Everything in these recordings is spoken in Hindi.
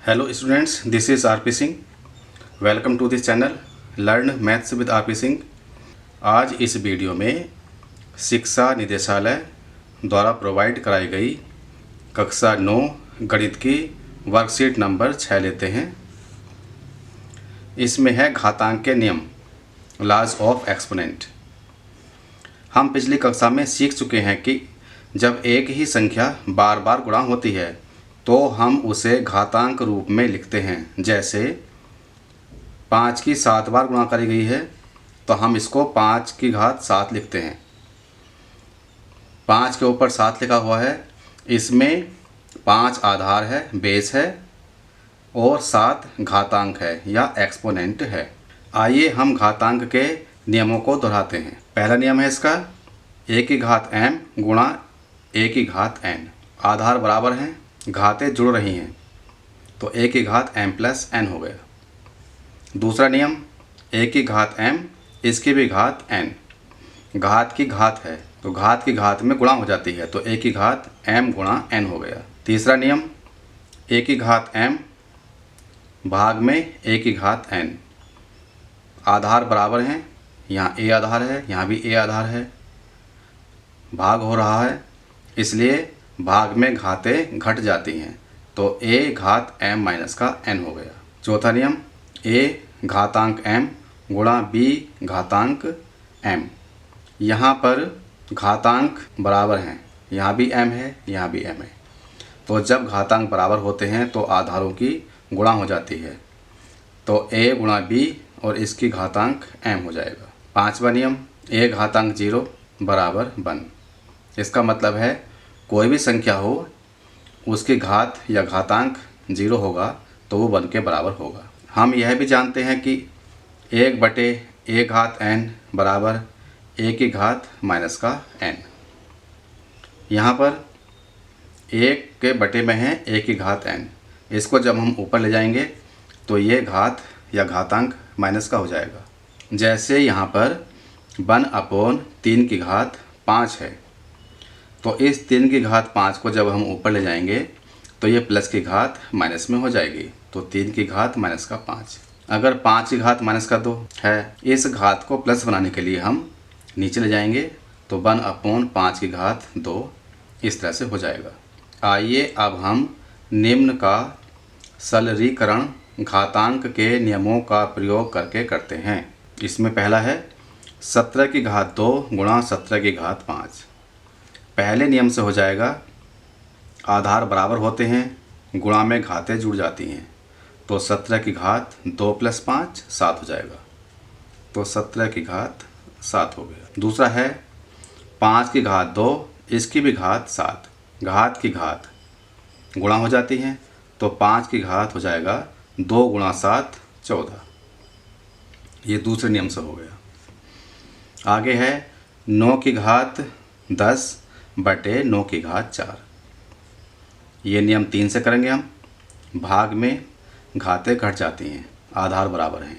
Hello students, this is R P Singh. Welcome to this channel learn maths with R P Singh. आज इस वीडियो में शिक्षा निदेशालय द्वारा प्रोवाइड कराई गई कक्षा 9 गणित की वर्कशीट नंबर 6 लेते हैं। इसमें है घातांक के नियम, लॉज ऑफ एक्सपोनेंट। हम पिछली कक्षा में सीख चुके हैं कि जब एक ही संख्या बार बार गुणा होती है तो हम उसे घातांक रूप में लिखते हैं। जैसे 5 की 7 बार गुणा करी गई है तो हम इसको 5 की घात 7 लिखते हैं। 5 के ऊपर 7 लिखा हुआ है, इसमें 5 आधार है, बेस है, और 7 घातांक है या एक्सपोनेंट है। आइए हम घातांक के नियमों को दोहराते हैं। पहला नियम है इसका a की घात m गुणा a की घात n। आधार बराबर हैं, घातें जुड़ रही हैं, तो a की घात m प्लस n हो गया। दूसरा नियम a की घात m, इसकी भी घात n। घात की घात है तो घात की घात में गुणा हो जाती है, तो a की घात m गुणा n हो गया। तीसरा नियम a की घात m भाग में a की घात n। आधार बराबर हैं, यहाँ a आधार है, यहाँ भी a आधार है, भाग हो रहा है, इसलिए भाग में घातें घट जाती हैं, तो a घात m माइनस का n हो गया। चौथा नियम a घातांक m गुणा b घातांक m। यहाँ पर घातांक बराबर हैं, यहाँ भी m है, यहाँ भी m है, तो जब घातांक बराबर होते हैं तो आधारों की गुणा हो जाती है, तो a गुणा b और इसकी घातांक m हो जाएगा। पांचवा नियम a घातांक 0 बराबर 1। इसका मतलब है कोई भी संख्या हो उसकी घात या घातांक 0 होगा तो वो 1 के बराबर होगा। हम यह भी जानते हैं कि 1/a घात n बराबर a की घात माइनस का n। यहाँ पर 1 के बटे में है a की घात n, इसको जब हम ऊपर ले जाएंगे तो ये घात या घातांक माइनस का हो जाएगा। जैसे यहाँ पर 1/3 की घात 5 है, तो इस 3 की घात 5 को जब हम ऊपर ले जाएंगे तो ये प्लस की घात माइनस में हो जाएगी, तो 3 की घात माइनस का 5। अगर 5 की घात माइनस का 2 है, इस घात को प्लस बनाने के लिए हम नीचे ले जाएंगे, तो 1/5 की घात 2 इस तरह से हो जाएगा। आइए अब हम निम्न का सरलीकरण घातांक के नियमों का प्रयोग करके करते हैं। इसमें पहला है 17 की घात 2 गुणा 17 की घात 5। पहले नियम से हो जाएगा, आधार बराबर होते हैं, गुणा में घातें जुड़ जाती हैं, तो 17 की घात 2 + 5 7 हो जाएगा, तो 17 की घात 7 हो गया। दूसरा है 5 की घात 2, इसकी भी घात 7। घात की घात गुणा हो जाती हैं, तो 5 की घात हो जाएगा 2 × 7 14। ये दूसरे नियम से हो गया। आगे है 9 की घात 10 बटे 9 की घात 4। ये नियम 3 से करेंगे हम। भाग में घातें घट जाती हैं, आधार बराबर हैं,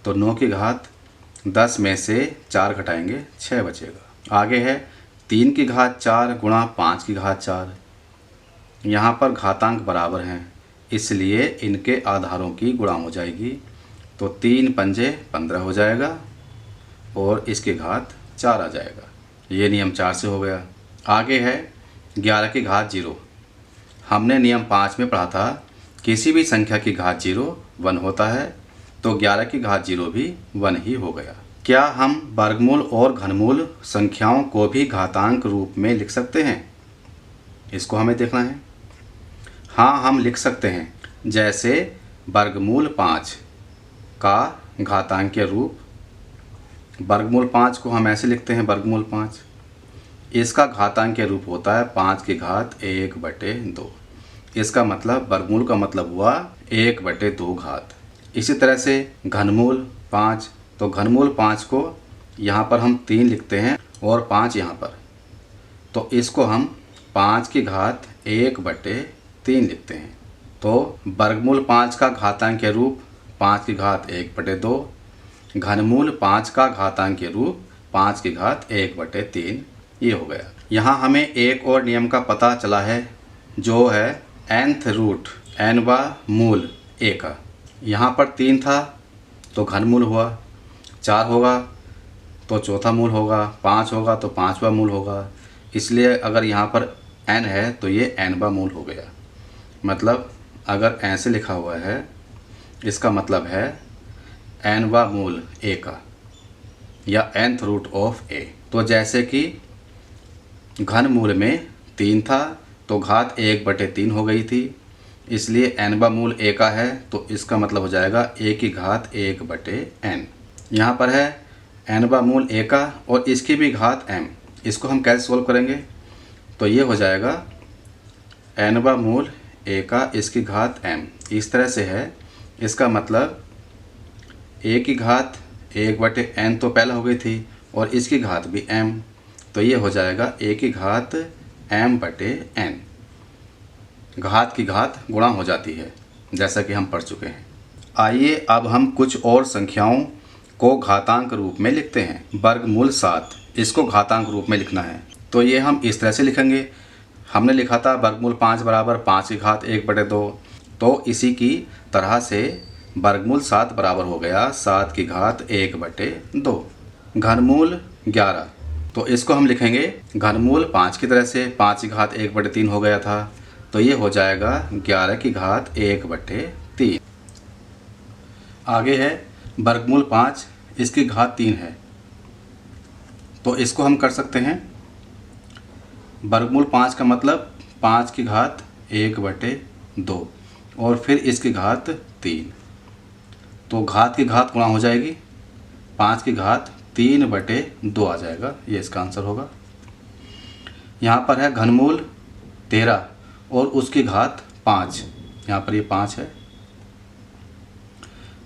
तो 9 की घात 10 में से 4 घटाएंगे 6 बचेगा। आगे है 3 की घात 4 गुणा 5 की घात 4। यहाँ पर घातांक बराबर हैं, इसलिए इनके आधारों की गुणा हो जाएगी, तो 3 × 5 = 15 हो जाएगा और इसकी घात 4 आ जाएगा। ये नियम 4 से हो गया। आगे है 11 की घात 0। हमने नियम 5 में पढ़ा था, किसी भी संख्या की घात 0 1 होता है, तो 11 की घात 0 भी 1 ही हो गया। क्या हम वर्गमूल और घनमूल संख्याओं को भी घातांक रूप में लिख सकते हैं? इसको हमें देखना है। हाँ, हम लिख सकते हैं। जैसे वर्गमूल 5 का घातांकीय रूप, वर्गमूल 5 को हम ऐसे लिखते हैं, वर्गमूल 5, इसका घातांकीय रूप होता है 5 की घात 1/2। इसका मतलब वर्गमूल का मतलब हुआ 1/2 घात। इसी तरह से घनमूल 5, तो घनमूल 5 को यहाँ पर हम 3 लिखते हैं और 5 यहाँ पर, तो इसको हम 5 की घात 1/3 लिखते हैं। तो वर्गमूल 5 का घातांकीय रूप 5 की घात 1/2, घनमूल 5 का घातांकीय रूप 5 की घात 1/3, ये हो गया। यहाँ हमें एक और नियम का पता चला है, जो है nth रूट एनवा मूल ए का। यहाँ पर 3 था तो घनमूल हुआ, 4 होगा तो चौथा मूल होगा, 5 होगा तो 5वां मूल होगा। इसलिए अगर यहाँ पर n है तो ये nवा मूल हो गया। मतलब अगर ऐसे लिखा हुआ है इसका मतलब है nवा मूल a का या nth रूट ऑफ a। तो जैसे कि घन मूल में 3 था तो घात 1/3 हो गई थी, इसलिए nवा मूल a का है तो इसका मतलब हो जाएगा a की घात 1/n। यहाँ पर है nवा मूल a का और इसकी भी घात m। इसको हम कैसे सोल्व करेंगे? तो ये हो जाएगा nवा मूल a का इसकी घात m। इस तरह से है, इसका मतलब a की घात 1/n तो पहले हो गई थी और इसकी घात भी m, तो ये हो जाएगा a की घात m/n। घात की घात गुणा हो जाती है जैसा कि हम पढ़ चुके हैं। आइए अब हम कुछ और संख्याओं को घातांक रूप में लिखते हैं। वर्गमूल 7 इसको घातांक रूप में लिखना है तो ये हम इस तरह से लिखेंगे। हमने लिखा था वर्गमूल 5 बराबर 5 की घात 1/2, तो इसी की तरह से वर्गमूल 7 बराबर हो गया 7 की घात 1/2। घनमूल 11 तो इसको हम लिखेंगे घनमूल 5 की तरह से, 5 की घात 1/3 हो गया था तो ये हो जाएगा 11 की घात 1/3। आगे है वर्गमूल 5 इसकी घात 3 है तो इसको हम कर सकते हैं वर्गमूल 5 का मतलब 5 की घात 1/2 और फिर इसकी घात 3, तो घात की घात गुणा हो जाएगी, 5 की घात 3/2 आ जाएगा, ये इसका आंसर होगा। यहाँ पर है घनमूल 13 और उसकी घात 5, यहाँ पर ये 5 है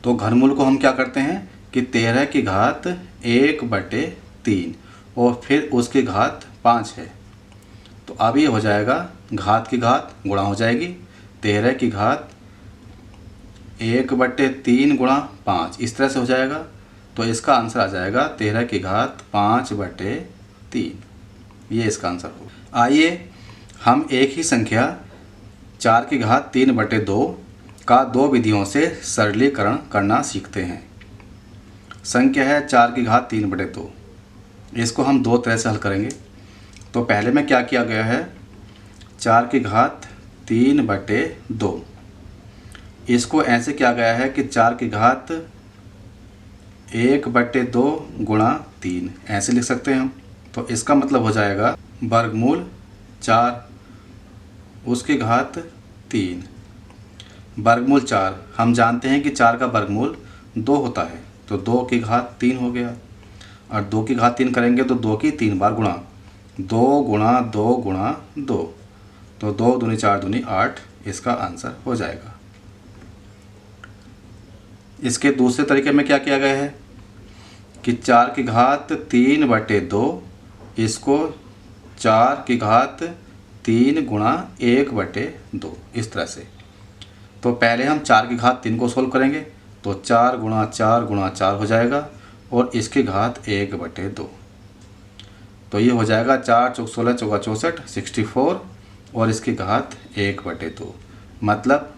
तो घनमूल को हम क्या करते हैं कि 13 की घात 1/3 और फिर उसकी घात 5 है, तो अब ये हो जाएगा घात की घात गुणा हो जाएगी, 13 की घात 1/3 गुणा 5 इस तरह से हो जाएगा, तो इसका आंसर आ जाएगा 13 की घात 5/3, ये इसका आंसर होगा। आइए हम एक ही संख्या 4 की घात 3/2 का 2 विधियों से सरलीकरण करना सीखते हैं। संख्या है 4 की घात 3/2, इसको हम 2 तरह से हल करेंगे। तो पहले में क्या किया गया है, 4 की घात 3/2 इसको ऐसे किया गया है कि 4 की घात 1/2 गुणा 3 ऐसे लिख सकते हैं हम। तो इसका मतलब हो जाएगा वर्गमूल 4 उसकी घात 3। वर्गमूल 4 हम जानते हैं कि 4 का वर्गमूल 2 होता है तो 2 की घात 3 हो गया, और 2 की घात 3 करेंगे तो 2 की 3 बार गुणा, 2 गुणा 2 गुणा 2, तो 2 दूनी 4 दूनी 8 इसका आंसर हो जाएगा। इसके दूसरे तरीके में क्या किया गया है कि 4 की घात 3/2 इसको 4 की घात 3 गुणा 1/2 इस तरह से। तो पहले हम 4 की घात 3 को सोल्व करेंगे तो 4 गुणा 4 गुणा 4 हो जाएगा और इसकी घात 1/2, तो ये हो जाएगा 4 चौक 16 चौका 64 64 और इसकी घात 1/2, मतलब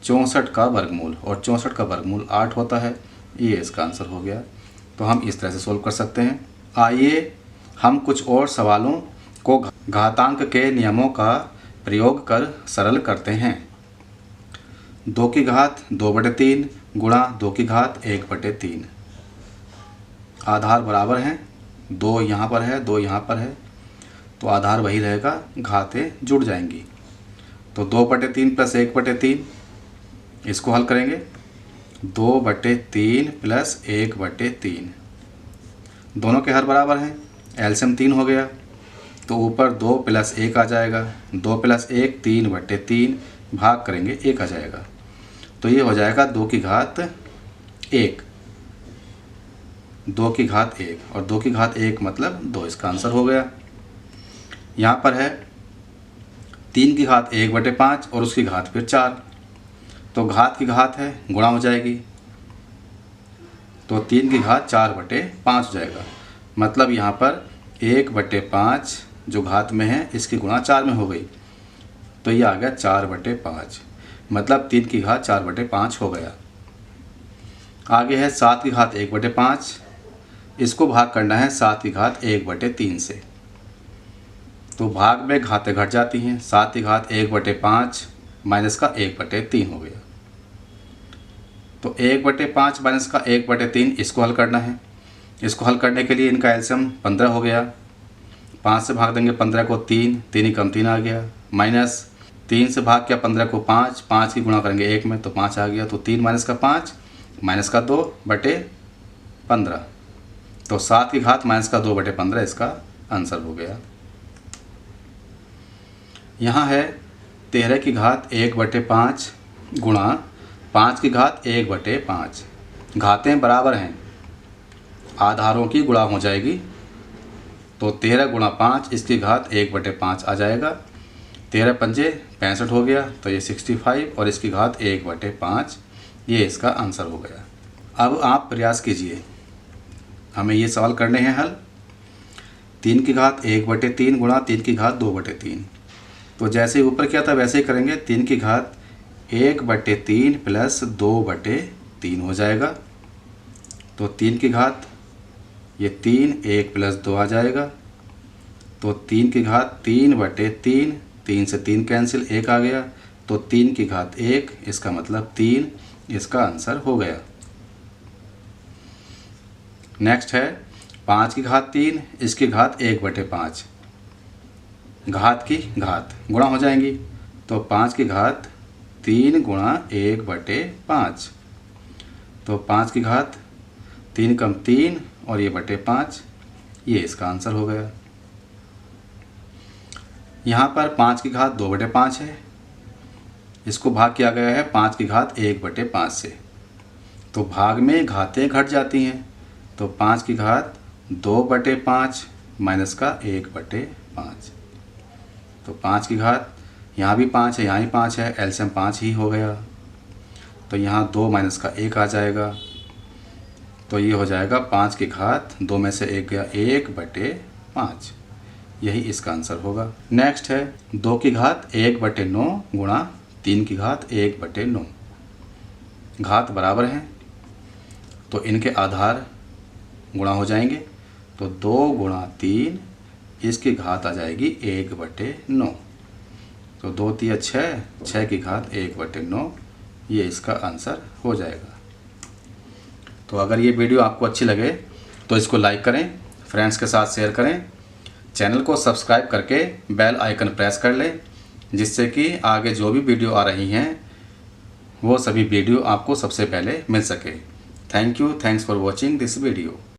64 का वर्गमूल, और 64 का वर्गमूल 8 होता है, ये इसका आंसर हो गया। तो हम इस तरह से सोल्व कर सकते हैं। आइए हम कुछ और सवालों को घातांक के नियमों का प्रयोग कर सरल करते हैं। 2 की घात 2/3 गुणा 2 की घात 1/3, आधार बराबर हैं, 2 यहाँ पर है 2 यहाँ पर है तो आधार वही रहेगा, घातें जुड़ जाएंगी। तो 2/3 प्लस 1/3 इसको हल करेंगे, 2/3 प्लस 1/3 दोनों के हर बराबर हैं, एलसीएम 3 हो गया तो ऊपर 2 प्लस 1 आ जाएगा, 2 प्लस 1 3/3 भाग करेंगे 1 आ जाएगा, तो ये हो जाएगा 2 की घात 1, 2 की घात 1 और 2 की घात 1 मतलब 2, इसका आंसर हो गया। यहाँ पर है 3 की घात 1/5 और उसकी घात फिर 4, तो घात की घात है गुणा हो जाएगी, तो 3 की घात 4/5 हो जाएगा, मतलब यहाँ पर 1/5 जो घात में है इसकी गुणा 4 में हो गई, तो तो ये आ गया 4/5, मतलब 3 की घात 4/5 हो गया। आगे है 7 की घात 1/5, इसको भाग करना है 7 की घात 1/3 से। तो भाग में घातें घट जाती हैं, 7 की घात 1/5 माइनस का 1/3 हो गया। तो 1/5 माइनस का 1/3 इसको हल करना है। इसको हल करने के लिए इनका एलसीएम 15 हो गया। 5 से भाग देंगे 15 को 3, 3 ही कम 3 आ गया, माइनस 3 से भाग किया 15 को 5, 5 की गुणा करेंगे 1 में तो 5 आ गया। तो 3 माइनस का 5 माइनस का 2/15, तो 7 की घात माइनस का 2/15 इसका आंसर हो गया। यहाँ है 13 की घात 1/5 गुणा 5 की घात 1/5। घातें बराबर हैं, आधारों की गुणा हो जाएगी, तो 13 गुणा 5 इसकी घात 1/5 आ जाएगा। 13 पंजे 65 हो गया, तो ये 65 और इसकी घात 1/5, ये इसका आंसर हो गया। अब आप प्रयास कीजिए, हमें ये सवाल करने हैं हल। 3 की घात 1/3 गुणा 3 की घात 2/3, तो जैसे ऊपर किया था वैसे ही करेंगे। 3 की घात 1/3 प्लस 2/3 हो जाएगा, तो 3 की घात ये 3, 1 प्लस 2 आ जाएगा, तो 3 की घात 3/3, 3 से 3 कैंसिल, 1 आ गया, तो 3 की घात 1, इसका मतलब 3, इसका आंसर हो गया। नेक्स्ट है 5 की घात 3, इसकी घात 1/5, घात की घात गुणा हो जाएंगी, तो 5 की घात 3 गुणा 1/5, तो 5 की घात 3 कम 3 और ये /5, ये इसका आंसर हो गया। यहाँ पर 5 की घात 2/5 है, इसको भाग किया गया है 5 की घात 1/5 से, तो भाग में घातें घट जाती हैं, तो 5 की घात 2/5 माइनस का 1/5, तो 5 की घात यहाँ भी 5 है, यहाँ ही 5 है, एलसीएम 5 ही हो गया, तो यहाँ 2 माइनस का 1 आ जाएगा, तो ये हो जाएगा 5 की घात 2 में से 1 गया 1/5, यही इसका आंसर होगा। नेक्स्ट है 2 की घात 1/9 गुणा 3 की घात 1/9। घात बराबर हैं, तो इनके आधार गुणा हो जाएंगे, तो 2 गुणा 3, इसकी घात आ जाएगी 1/9, तो 2 3 6, 6 की घात 1/9, ये इसका आंसर हो जाएगा। तो अगर ये वीडियो आपको अच्छी लगे तो इसको लाइक करें, फ्रेंड्स के साथ शेयर करें, चैनल को सब्सक्राइब करके बेल आइकन प्रेस कर लें, जिससे कि आगे जो भी वीडियो आ रही हैं वो सभी वीडियो आपको सबसे पहले मिल सके। Thank you, thanks for watching this video.